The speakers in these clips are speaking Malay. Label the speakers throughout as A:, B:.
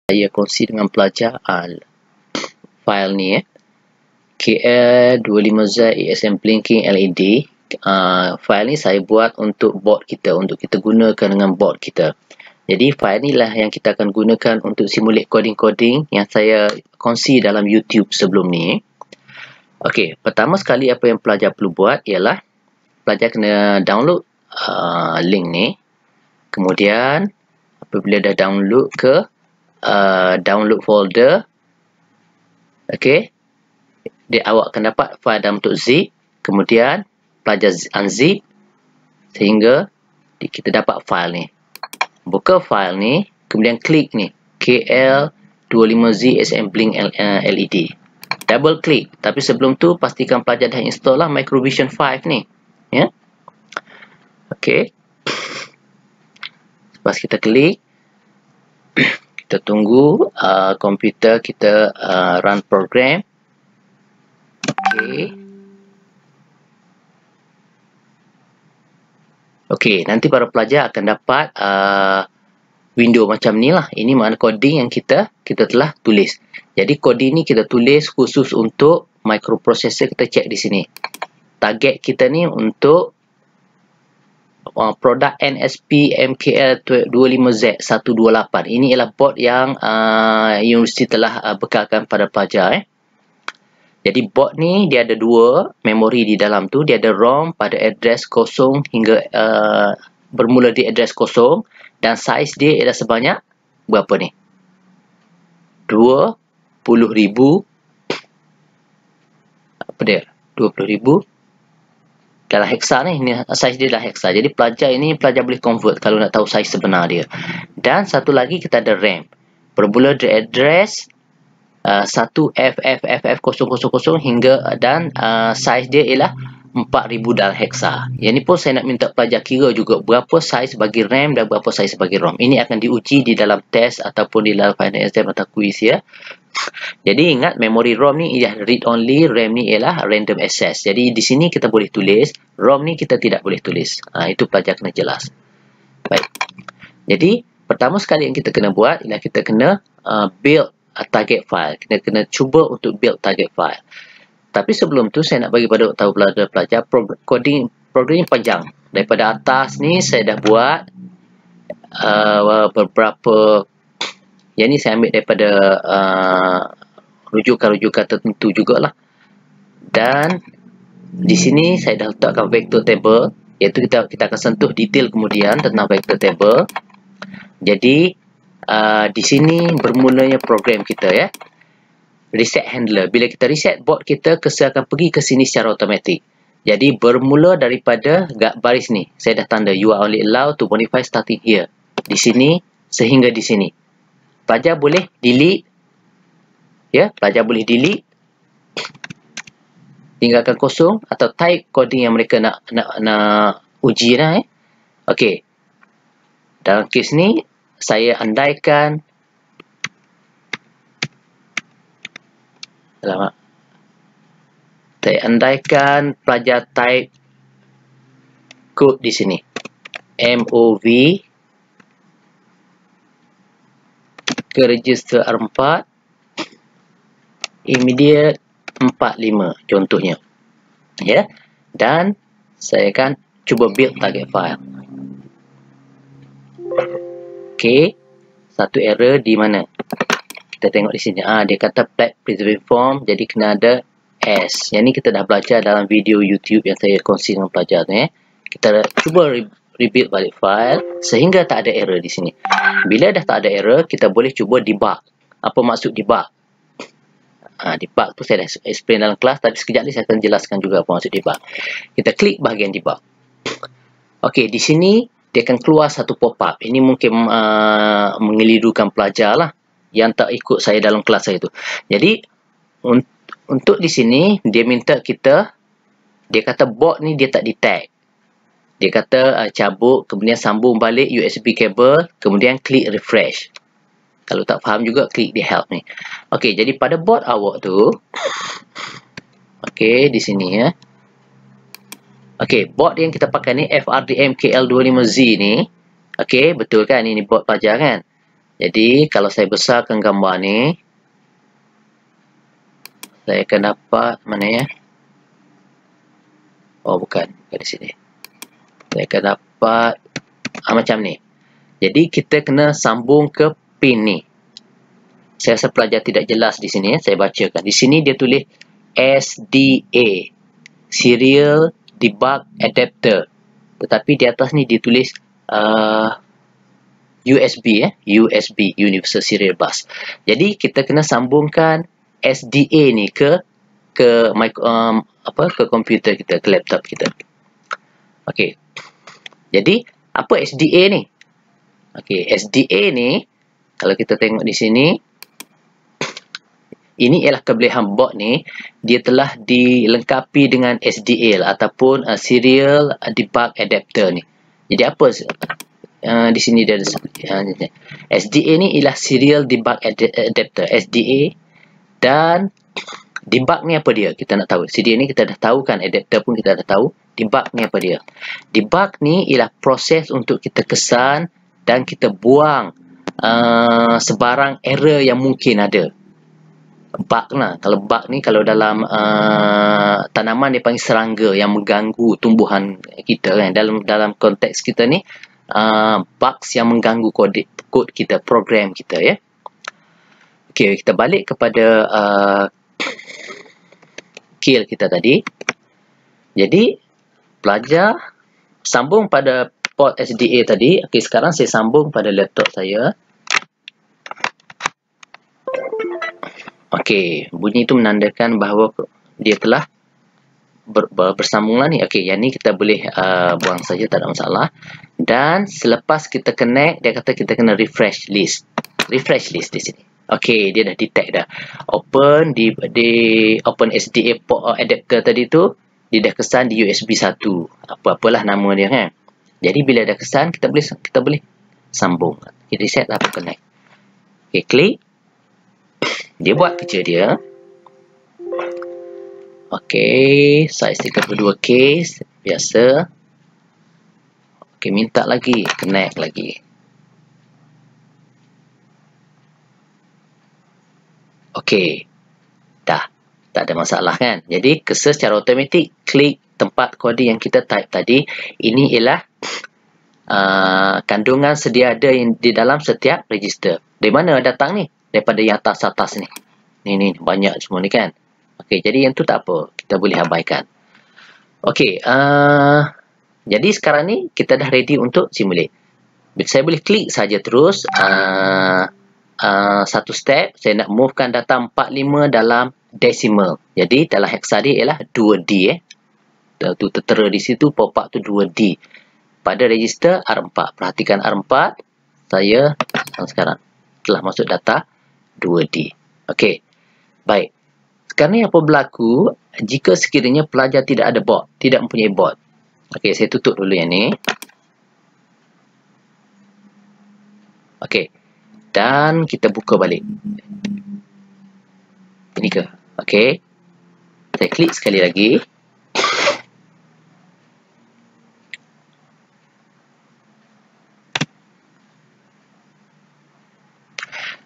A: Saya kongsi dengan pelajar file ni KL25Z ESM Blinking LED. File ni saya buat untuk board kita, untuk kita gunakan dengan board kita. Jadi file ni lah yang kita akan gunakan untuk simulate coding-coding yang saya kongsi dalam YouTube sebelum ni. Okey, pertama sekali apa yang pelajar perlu buat ialah pelajar kena download link ni. Kemudian apabila dah download ke download folder, okey, awak akan dapat file dalam bentuk zip. Kemudian pelajar unzip sehingga kita dapat file ni. Buka file ni, kemudian klik ni KL25Z ESM Blink LED. Double klik. Tapi sebelum tu pastikan pelajar dah install lah Microvision 5 ni, ya. Okey. Lepas kita klik, kita tunggu komputer kita run program. Okey, nanti para pelajar akan dapat window macam ni lah. Ini makna coding yang kita telah tulis. Jadi coding ni kita tulis khusus untuk microprocessor. Kita cek di sini. Target kita ni untuk produk NSP MKL25Z128. Ini ialah board yang universiti telah bekalkan pada pelajar. Jadi board ni dia ada dua memori di dalam tu. Dia ada ROM pada address 0 hingga bermula di address 0, dan saiz dia ialah sebanyak berapa ni? 20,000. Apa dia? 20,000 dalam heksa ni. Ini saiz dia dalam heksa. Jadi pelajar boleh convert kalau nak tahu saiz sebenar dia. Dan satu lagi kita ada RAM. Bermula dari address 1FFFF000 hingga, dan saiz dia ialah 4,000 dalam heksa. Yang ni pun saya nak minta pelajar kira juga berapa saiz bagi RAM dan berapa saiz bagi ROM. Ini akan diuji di dalam test ataupun di dalam final exam atau quiz, ya. Jadi ingat, memori ROM ni ialah read only, RAM ni ialah random access. Jadi di sini kita boleh tulis, ROM ni kita tidak boleh tulis. Itu pelajar kena jelas. Baik. Jadi pertama sekali yang kita kena buat ialah kita kena build target file. Kita kena cuba untuk build target file. Tapi sebelum tu saya nak bagi pada tahu pelajar coding program panjang. Daripada atas ni saya dah buat beberapa. Yang ni saya ambil daripada rujukan-rujukan tertentu jugalah. Dan di sini saya dah letakkan vector table, iaitu kita akan sentuh detail kemudian tentang vector table. Jadi di sini bermulanya program kita, ya. Reset handler. Bila kita reset board kita, cursor akan pergi ke sini secara automatik. Jadi bermula daripada baris ni. Saya dah tanda you are only allowed to modify starting here. Di sini sehingga di sini. Pelajar boleh delete. Ya, pelajar boleh delete. Tinggalkan kosong atau type coding yang mereka nak uji lah, ya. Okey. Dalam kes ni saya andaikan pelajar type code di sini. MOV ke register R4 immediate 45 contohnya. Ya. Dan saya akan cuba build target file. Okey. Satu error di mana? Kita tengok di sini. Dia kata flat preserving form, jadi kena ada S. Yang ni kita dah belajar dalam video YouTube yang saya kongsi dengan pelajar ni. Kita cuba rebuild balik file sehingga tak ada error di sini. Bila dah tak ada error, kita boleh cuba debug. Apa maksud debug? Debug tu saya dah explain dalam kelas, tapi sekejap ni saya akan jelaskan juga apa maksud debug. Kita klik bahagian debug. Okey, di sini dia akan keluar satu pop-up. Ini mungkin mengelirukan pelajar lah yang tak ikut saya dalam kelas saya tu. Jadi untuk di sini dia minta kita, dia kata board ni dia tak detect. Dia kata cabut, kemudian sambung balik USB cable, kemudian klik refresh. Kalau tak faham juga, klik di help ni. Okey, jadi pada board awak tu, okey, di sini, ya. Okey, board yang kita pakai ni FRDM KL25Z ni. Okey, betul kan? Ini board pelajar kan? Jadi kalau saya besarkan gambar ni, saya akan dapat mana ya? Oh bukan di sini. Saya akan dapat macam ni. Jadi kita kena sambung ke pin ni. Saya rasa pelajar tidak jelas di sini. Saya bacakan. Di sini dia tulis SDA, Serial Debug Adapter. Tetapi di atas ni ditulis USB, USB, Universal Serial Bus. Jadi kita kena sambungkan SDA ni ke ke komputer kita, ke laptop kita. Okey. Jadi apa SDA ni? Okey, SDA ni kalau kita tengok di sini, ini ialah kelebihan board ni, dia telah dilengkapi dengan SDA ataupun Serial Debug Adapter ni. Jadi apa di sini dia SDA ni ialah Serial Debug Adapter, SDA. Dan debug ni apa dia? Kita nak tahu. SDA ni kita dah tahu kan, adapter pun kita dah tahu. Debug ni apa dia? Debug ni ialah proses untuk kita kesan dan kita buang sebarang error yang mungkin ada. Bug lah. Kalau bug ni, kalau dalam tanaman dia panggil serangga yang mengganggu tumbuhan kita kan. Dalam konteks kita ni, bugs yang mengganggu kod kita, program kita ya. Okey, kita balik kepada kill kita tadi. Jadi pelajar sambung pada port SDA tadi. Okey, sekarang saya sambung pada laptop saya. Okey, bunyi itu menandakan bahawa dia telah bersambunglah ni. Okey, yang ni kita boleh buang saja, tak ada masalah. Dan selepas kita connect, dia kata kita kena refresh list. Refresh list di sini. Okey, dia dah detect dah. Open di open SDA port adapter tadi tu, dia dah kesan di USB 1. Apa-apalah nama dia kan. Jadi bila dah kesan, kita boleh sambung. Kita reset lah connect. Okey, klik. Dia buat kerja dia. Okey, size 32K biasa. Okey, minta lagi, connect lagi. Okey, dah, tak ada masalah kan. Jadi cursor secara automatik klik tempat kode yang kita type tadi. Ini ialah kandungan sedia ada di dalam setiap register. Dari mana datang ni? Daripada yang atas-atas ni. Ni banyak semua ni kan. Okey, jadi yang tu tak apa, kita boleh abaikan. Okey, jadi sekarang ni kita dah ready untuk simulate. Saya boleh klik saja terus satu step. Saya nak movekan data 45 dalam decimal. Jadi dalam hexa dia ialah 2D tu tertera di situ, pop up tu 2D. Pada register R4. Perhatikan R4. Saya sekarang telah masuk data 2D. Okey. Baik. Sekarang ni apa berlaku jika sekiranya pelajar tidak ada board, tidak mempunyai board. Okey, saya tutup dulu yang ni. Okey. Dan kita buka balik. Ini ke? Okey. Saya klik sekali lagi.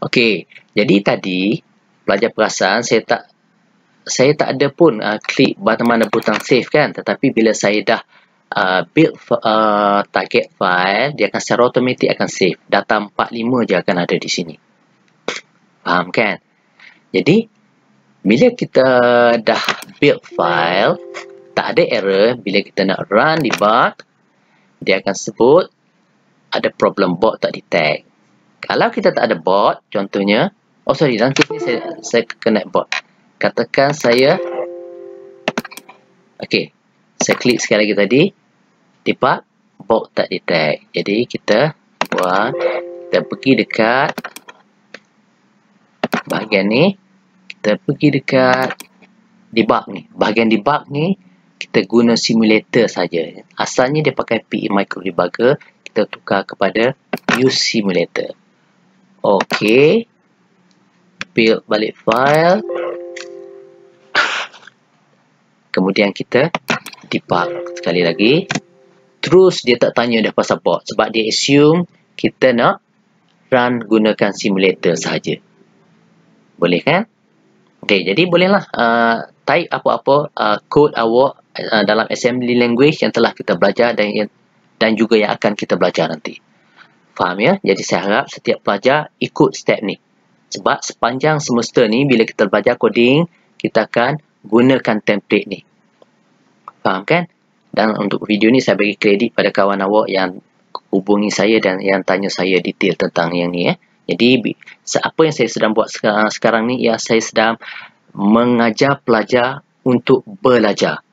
A: Okey. Jadi tadi pelajar perasan saya tak ada pun klik mana butang save kan. Tetapi bila saya dah build target file, dia akan secara automatik akan save. Data 45 je akan ada di sini. Faham kan? Jadi bila kita dah build file, tak ada error. Bila kita nak run debug, dia akan sebut ada problem board tak detect. Kalau kita tak ada board, contohnya, dalam kes ni saya connect board. Katakan saya, okey, saya klik sekali lagi tadi, debug, board tak detect. Jadi kita buat, kita pergi dekat bahagian ni, kita pergi dekat debug ni. Bahagian debug ni, kita guna simulator saja. Asalnya dia pakai PE Micro Debugger, kita tukar kepada Use Simulator. Okey, build balik file. Kemudian kita debug sekali lagi. Terus dia tak tanya dah pasal board sebab dia assume kita nak run gunakan simulator sahaja. Boleh kan? Okey, jadi bolehlah type apa-apa kod awak dalam assembly language yang telah kita belajar dan juga yang akan kita belajar nanti. Faham ya? Jadi saya harap setiap pelajar ikut step ni. Sebab sepanjang semester ni bila kita belajar coding, kita akan gunakan template ni. Faham kan? Dan untuk video ni saya bagi kredit pada kawan awak yang hubungi saya dan yang tanya saya detail tentang yang ni. Jadi apa yang saya sedang buat sekarang ni, ya, saya sedang mengajar pelajar untuk belajar.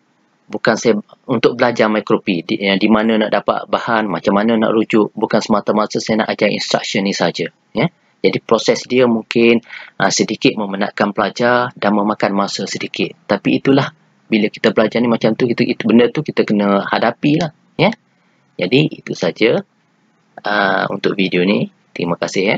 A: Bukan saya untuk belajar Micro:P, di mana nak dapat bahan, macam mana nak rujuk, bukan semata-mata saya nak ajar instruction ni saja, ya. Jadi proses dia mungkin sedikit memenatkan pelajar dan memakan masa sedikit. Tapi itulah, bila kita belajar ni macam tu, itu benda tu kita kena hadapi lah, ya. Jadi itu saja untuk video ni. Terima kasih, ya.